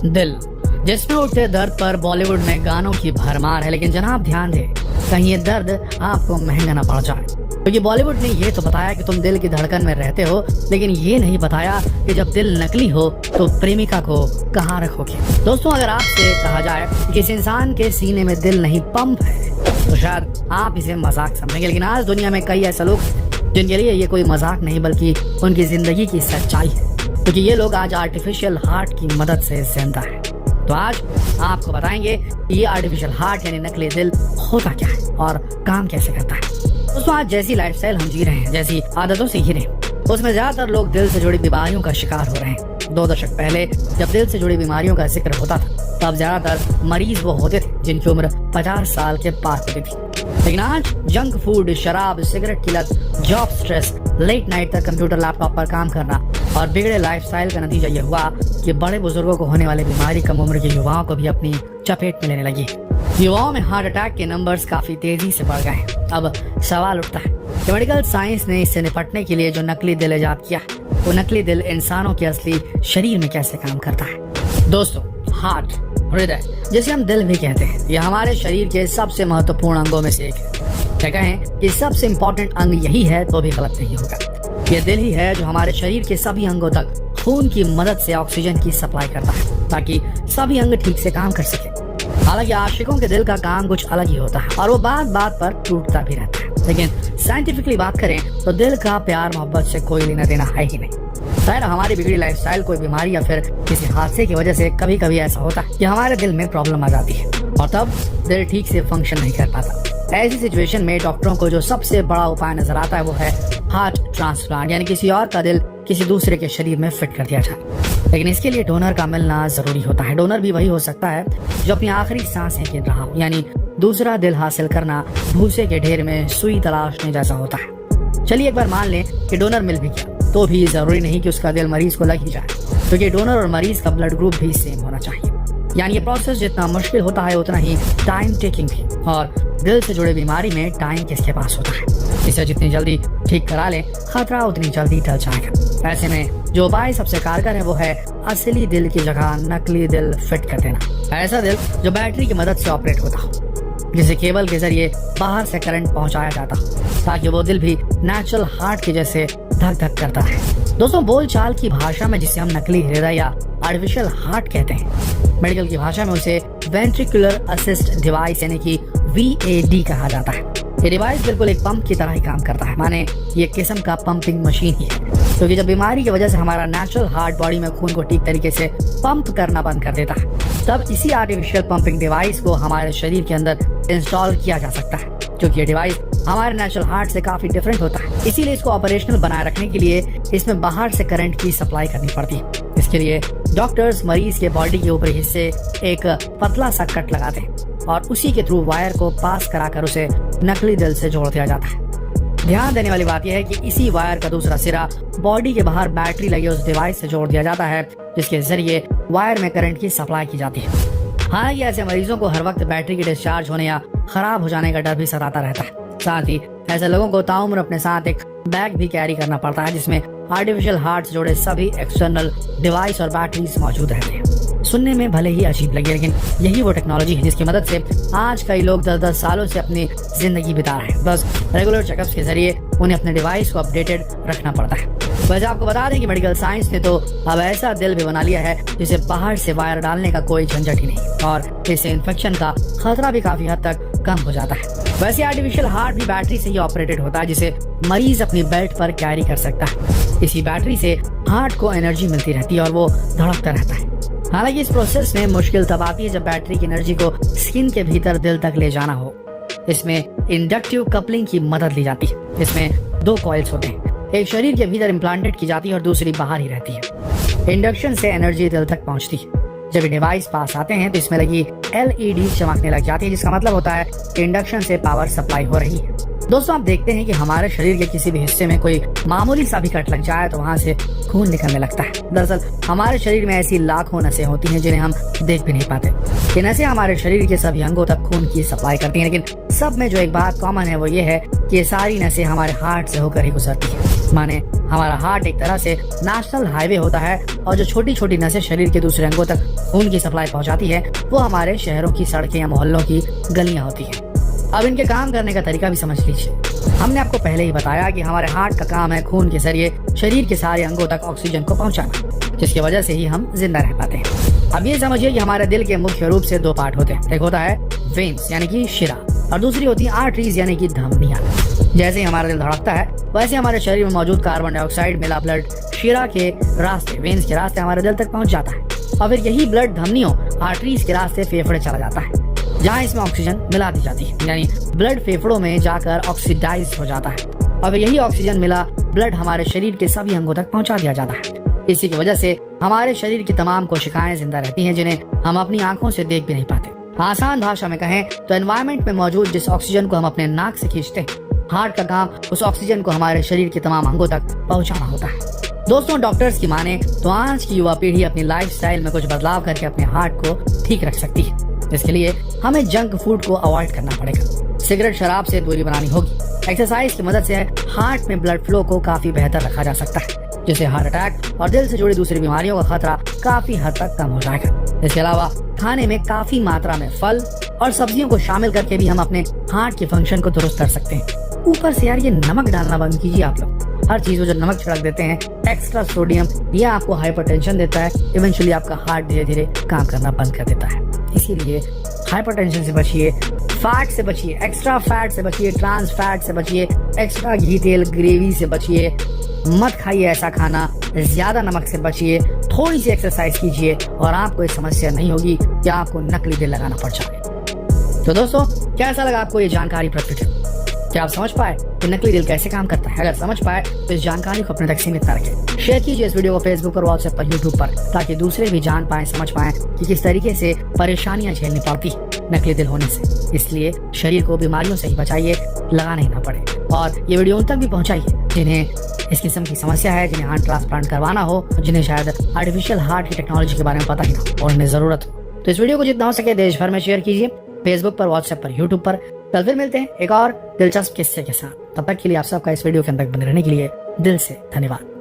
दिल, जिसमें उठते दर्द पर बॉलीवुड में गानों की भरमार है, लेकिन जनाब ध्यान दें, कहीं ये दर्द आपको महंगा ना पड़ जाए, क्योंकि बॉलीवुड ने ये तो बताया कि तुम दिल की धड़कन में रहते हो, लेकिन ये नहीं बताया कि जब दिल नकली हो तो प्रेमिका को कहाँ रखोगे। दोस्तों, अगर आपसे कहा जाए कि किसी इंसान के सीने में दिल नहीं पंप है तो शायद आप इसे मजाक समझेंगे, लेकिन आज दुनिया में कई ऐसे लोग जिनके लिए ये कोई मजाक नहीं बल्कि उनकी जिंदगी की सच्चाई है, क्योंकि ये लोग आज आर्टिफिशियल हार्ट की मदद से जिंदा है। तो आज आपको बताएंगे कि ये आर्टिफिशियल हार्ट यानी नकली दिल होता क्या है और काम कैसे करता है। दोस्तों, आज जैसी लाइफस्टाइल हम जी रहे हैं, जैसी आदतों से जी रहे हैं, उसमें ज्यादातर लोग दिल से जुड़ी बीमारियों का शिकार हो रहे हैं। 2 दशक पहले जब दिल से जुड़ी बीमारियों का जिक्र होता था तब ज्यादातर मरीज वो होते थे जिनकी उम्र 50 साल के पार होती थी, लेकिन आज जंक फूड, शराब, सिगरेट की लत, जॉब स्ट्रेस, लेट नाइट तक कंप्यूटर लैपटॉप पर काम करना और बिगड़े लाइफस्टाइल का नतीजा ये हुआ कि बड़े बुजुर्गों को होने वाली बीमारी कम उम्र के युवाओं को भी अपनी चपेट में लेने लगी। युवाओं में हार्ट अटैक के नंबर्स काफी तेजी से बढ़ गए। अब सवाल उठता है कि मेडिकल साइंस ने इससे निपटने के लिए जो नकली दिल इजाद किया, वो नकली दिल इंसानों के असली शरीर में कैसे काम करता है। दोस्तों, हार्ट, हृदय, जिसे हम दिल भी कहते हैं, यह हमारे शरीर के सबसे महत्वपूर्ण अंगों में से एक है। क्या कहें कि सबसे इम्पोर्टेंट अंग यही है तो भी गलत नहीं होगा। यह दिल ही है जो हमारे शरीर के सभी अंगों तक खून की मदद से ऑक्सीजन की सप्लाई करता है ताकि सभी अंग ठीक से काम कर सके। हालांकि आशिकों के दिल का काम कुछ अलग ही होता है और वो बात बात पर टूटता भी रहता है, लेकिन साइंटिफिकली बात करें तो दिल का प्यार मोहब्बत से कोई लेना देना है ही नहीं। शायद हमारी बिगड़ी लाइफस्टाइल, कोई बीमारी या फिर किसी हादसे की वजह से कभी कभी ऐसा होता है कि हमारे दिल में प्रॉब्लम आ जाती है और तब दिल ठीक से फंक्शन नहीं कर पाता। ऐसी सिचुएशन में डॉक्टरों को जो सबसे बड़ा उपाय नजर आता है वो है हार्ट ट्रांसप्लांट, यानी किसी और का दिल किसी दूसरे के शरीर में फिट कर दिया जाए। लेकिन इसके लिए डोनर का मिलना जरूरी होता है। डोनर भी वही हो सकता है जो अपनी आखिरी सांसें गिन रहा हो, यानी दूसरा दिल हासिल करना भूसे के ढेर में सुई तलाशने जैसा होता है। चलिए एक बार मान लें कि डोनर मिल भी गया, तो भी जरूरी नहीं कि उसका दिल मरीज को लग ही जाए, क्योंकि डोनर और मरीज का ब्लड ग्रुप भी सेम होना चाहिए। यानी ये प्रोसेस जितना मुश्किल होता है उतना ही टाइम टेकिंग भी, और दिल से जुड़े बीमारी में टाइम किसके पास होता है। इसे जितनी जल्दी ठीक करा लें, खतरा उतनी जल्दी टल जाएगा। ऐसे में जो उपाय सबसे कारगर है वो है असली दिल की जगह नकली दिल फिट कर देना। ऐसा दिल जो बैटरी की मदद से ऑपरेट होता हो, जिसे केबल के जरिए बाहर से करंट पहुंचाया जाता हो, ताकि वो दिल भी नेचुरल हार्ट के जैसे धक धक करता है। दोस्तों, बोलचाल की भाषा में जिसे हम नकली हृदय या आर्टिफिशियल हार्ट कहते हैं, मेडिकल की भाषा में उसे वेंट्रिकुलर असिस्ट डिवाइस यानी कि VAD कहा जाता है। ये डिवाइस बिल्कुल एक पंप की तरह ही काम करता है, माने ये किस्म का पंपिंग मशीन ही है, क्योंकि जब बीमारी की वजह से हमारा नेचुरल हार्ट बॉडी में खून को ठीक तरीके से पंप करना बंद कर देता है, तब इसी आर्टिफिशियल पंपिंग डिवाइस को हमारे शरीर के अंदर इंस्टॉल किया जा सकता है, क्योंकि ये डिवाइस हमारे नेचुरल हार्ट से काफी डिफरेंट होता है। इसीलिए इसको ऑपरेशनल बनाए रखने के लिए इसमें बाहर से करंट की सप्लाई करनी पड़ती है। इसके लिए डॉक्टर्स मरीज के बॉडी के ऊपरी हिस्से एक पतला सा कट लगाते हैं और उसी के थ्रू वायर को पास कराकर उसे नकली दिल से जोड़ दिया जाता है। ध्यान देने वाली बात यह है कि इसी वायर का दूसरा सिरा बॉडी के बाहर बैटरी लगे उस डिवाइस से जोड़ दिया जाता है, जिसके जरिए वायर में करंट की सप्लाई की जाती है। हालांकि ऐसे मरीजों को हर वक्त बैटरी की डिस्चार्ज होने या खराब हो जाने का डर भी सताता रहता है। साथ ही ऐसे लोगों को ताउम्र अपने साथ एक बैग भी कैरी करना पड़ता है, जिसमें आर्टिफिशियल हार्ट से जुड़े सभी एक्सटर्नल डिवाइस और बैटरीज मौजूद रहते हैं। सुनने में भले ही अजीब लगे, लेकिन यही वो टेक्नोलॉजी है जिसकी मदद से आज कई लोग 10-10 सालों से अपनी जिंदगी बिता रहे हैं। बस रेगुलर चेकअप्स के जरिए उन्हें अपने डिवाइस को अपडेटेड रखना पड़ता है। वैसे आपको बता दें कि मेडिकल साइंस ने तो अब ऐसा दिल भी बना लिया है जिसे बाहर से वायर डालने का कोई झंझट ही नहीं, और इससे इन्फेक्शन का खतरा भी काफी हद तक कम हो जाता है। वैसे आर्टिफिशियल हार्ट भी बैटरी से ही ऑपरेटेड होता है, जिसे मरीज अपनी बेल्ट पर कैरी कर सकता है। इसी बैटरी से हार्ट को एनर्जी मिलती रहती है और वो धड़कता रहता है। हालांकि इस प्रोसेस में मुश्किल तब आती है जब बैटरी की एनर्जी को स्किन के भीतर दिल तक ले जाना हो। इसमें इंडक्टिव कपलिंग की मदद ली जाती है। इसमें 2 कॉइल्स होते हैं, एक शरीर के भीतर इम्प्लांटेड की जाती है और दूसरी बाहर ही रहती है। इंडक्शन से एनर्जी दिल तक पहुंचती है। जब ये डिवाइस पास आते हैं तो इसमें लगी LED चमकने लग जाती है, जिसका मतलब होता है कि इंडक्शन से पावर सप्लाई हो रही है। दोस्तों, आप देखते हैं कि हमारे शरीर के किसी भी हिस्से में कोई मामूली सा भी कट लग जाए तो वहाँ से खून निकलने लगता है। दरअसल हमारे शरीर में ऐसी लाखों नसें होती हैं जिन्हें हम देख भी नहीं पाते। ये नसें हमारे शरीर के सभी अंगों तक खून की सप्लाई करती हैं, लेकिन सब में जो एक बात कॉमन है वो ये है कि ये सारी नसें हमारे हार्ट से होकर ही गुजरती है। माने हमारा हार्ट एक तरह से नेशनल हाईवे होता है और जो छोटी छोटी नसें शरीर के दूसरे अंगों तक खून की सप्लाई पहुंचाती है वो हमारे शहरों की सड़कें या मोहल्लों की गलियां होती हैं। अब इनके काम करने का तरीका भी समझ लीजिए। हमने आपको पहले ही बताया कि हमारे हार्ट का काम है खून के जरिए शरीर के सारे अंगों तक ऑक्सीजन को पहुंचाना, जिसकी वजह से ही हम जिंदा रह पाते हैं। अब ये समझिए कि हमारे दिल के मुख्य रूप से 2 पार्ट होते हैं। एक होता है वेन्स यानी कि शिरा और दूसरी होती है आर्टरीज यानी कि धमनियां। जैसे ही हमारा दिल धड़कता है वैसे हमारे शरीर में मौजूद कार्बन डाइऑक्साइड मिला ब्लड शिरा के रास्ते वेन्स के रास्ते हमारे दिल तक पहुंच जाता है और फिर यही ब्लड धमनियों आर्टरीज के रास्ते फेफड़े चला जाता है जहाँ इसमें ऑक्सीजन मिला दी जाती है, यानी ब्लड फेफड़ों में जाकर ऑक्सीडाइज हो जाता है और यही ऑक्सीजन मिला ब्लड हमारे शरीर के सभी अंगों तक पहुंचा दिया जाता है। इसी की वजह से हमारे शरीर की तमाम कोशिकाएं जिंदा रहती हैं जिन्हें हम अपनी आंखों से देख भी नहीं पाते। आसान भाषा में कहें तो एनवायरमेंट में मौजूद जिस ऑक्सीजन को हम अपने नाक से खींचते हैं, हार्ट का काम उस ऑक्सीजन को हमारे शरीर के तमाम अंगों तक पहुंचाना होता है। दोस्तों, डॉक्टर्स की माने तो आज की युवा पीढ़ी अपनी लाइफस्टाइल में कुछ बदलाव करके अपने हार्ट को ठीक रख सकती है। इसके लिए हमें जंक फूड को अवॉइड करना पड़ेगा, सिगरेट शराब से दूरी बनानी होगी। एक्सरसाइज की मदद से हार्ट में ब्लड फ्लो को काफी बेहतर रखा जा सकता है, जिससे हार्ट अटैक और दिल से जुड़ी दूसरी बीमारियों का खतरा काफी हद तक कम हो जाएगा। इसके अलावा खाने में काफी मात्रा में फल और सब्जियों को शामिल करके भी हम अपने हार्ट के फंक्शन को दुरुस्त कर सकते हैं। ऊपर से यार ये नमक डालना बंद कीजिए आप लोग। हर चीज में जो नमक छिड़क देते हैं, एक्स्ट्रा सोडियम, ये आपको हाइपरटेंशन देता है। इवेंचुअली आपका हार्ट धीरे धीरे काम करना बंद कर देता है। इसीलिए हाइपरटेंशन से बचिए, फैट से बचिए, एक्स्ट्रा फैट से बचिए, ट्रांस फैट से बचिए, एक्स्ट्रा घी तेल ग्रेवी से बचिए, मत खाइए ऐसा खाना, ज्यादा नमक से बचिए, थोड़ी सी एक्सरसाइज कीजिए और आपको ये समस्या नहीं होगी कि आपको नकली दिल लगाना पड़ जाए। तो दोस्तों, कैसा लगा आपको ये जानकारी प्रकृति? क्या आप समझ पाए कि नकली दिल कैसे काम करता है? अगर समझ पाए तो इस जानकारी को अपने तक सीमित न रखें। शेयर कीजिए इस वीडियो को फेसबुक और व्हाट्सएप पर, यूट्यूब पर, ताकि दूसरे भी जान पाए, समझ पाए कि किस तरीके से परेशानियां झेलनी पड़ती नकली दिल होने से। इसलिए शरीर को बीमारियों से ही बचाइए, लगाना ही ना पड़े। और ये वीडियो उन तक भी पहुंचाइए जिन्हें इस किस्म की समस्या है, जिन्हें हार्ट ट्रांसप्लांट करवाना हो, जिन्हें शायद आर्टिफिशियल हार्ट की टेक्नोलॉजी के बारे में पता ही ना और उन्हें जरूरत हो। तो इस वीडियो को जितना हो सके देश भर में शेयर कीजिए, फेसबुक पर, व्हाट्सएप पर, यूट्यूब पर। कल फिर मिलते हैं एक और दिलचस्प किस्से के साथ। तब तक के लिए आप सबका इस वीडियो के अंदर बने रहने के लिए दिल से धन्यवाद।